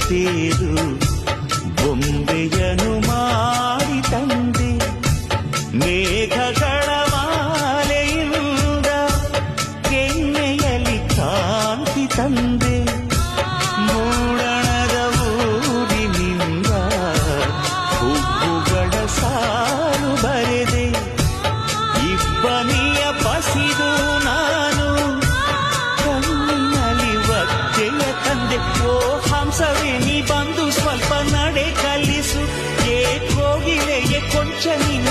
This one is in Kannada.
ತೇರು ಬೊಂಬೆಯನು ಮಾಡಿ ತಂದೆ ಮೇಘಗಳ ಮಾಲೆಯಿಂದ ಕೆನ್ನೆಯಲ್ಲಿ ಕಾಂತಿ ತಂದೆ ಮೂಡಣದ ಊರಿನಿಂದ ಹೂವುಗಳ ಸಾಲು ಬರೆದೆ ಇಬ್ಬನಿಯ ಬಸಿದು ನಾನು ಕಣ್ಣಿನಲ್ಲಿ ಒಚ್ಚೆಯ ತಂದೆ ಓ ಹಂಸವೇ ನೀ ಬಂದು ಸ್ವಲ್ಪ ನಡೆ ಕಲಿಸು ಕೋಗಿಲೆಗೆ ಕೊಂಚ ನಿನ್ನ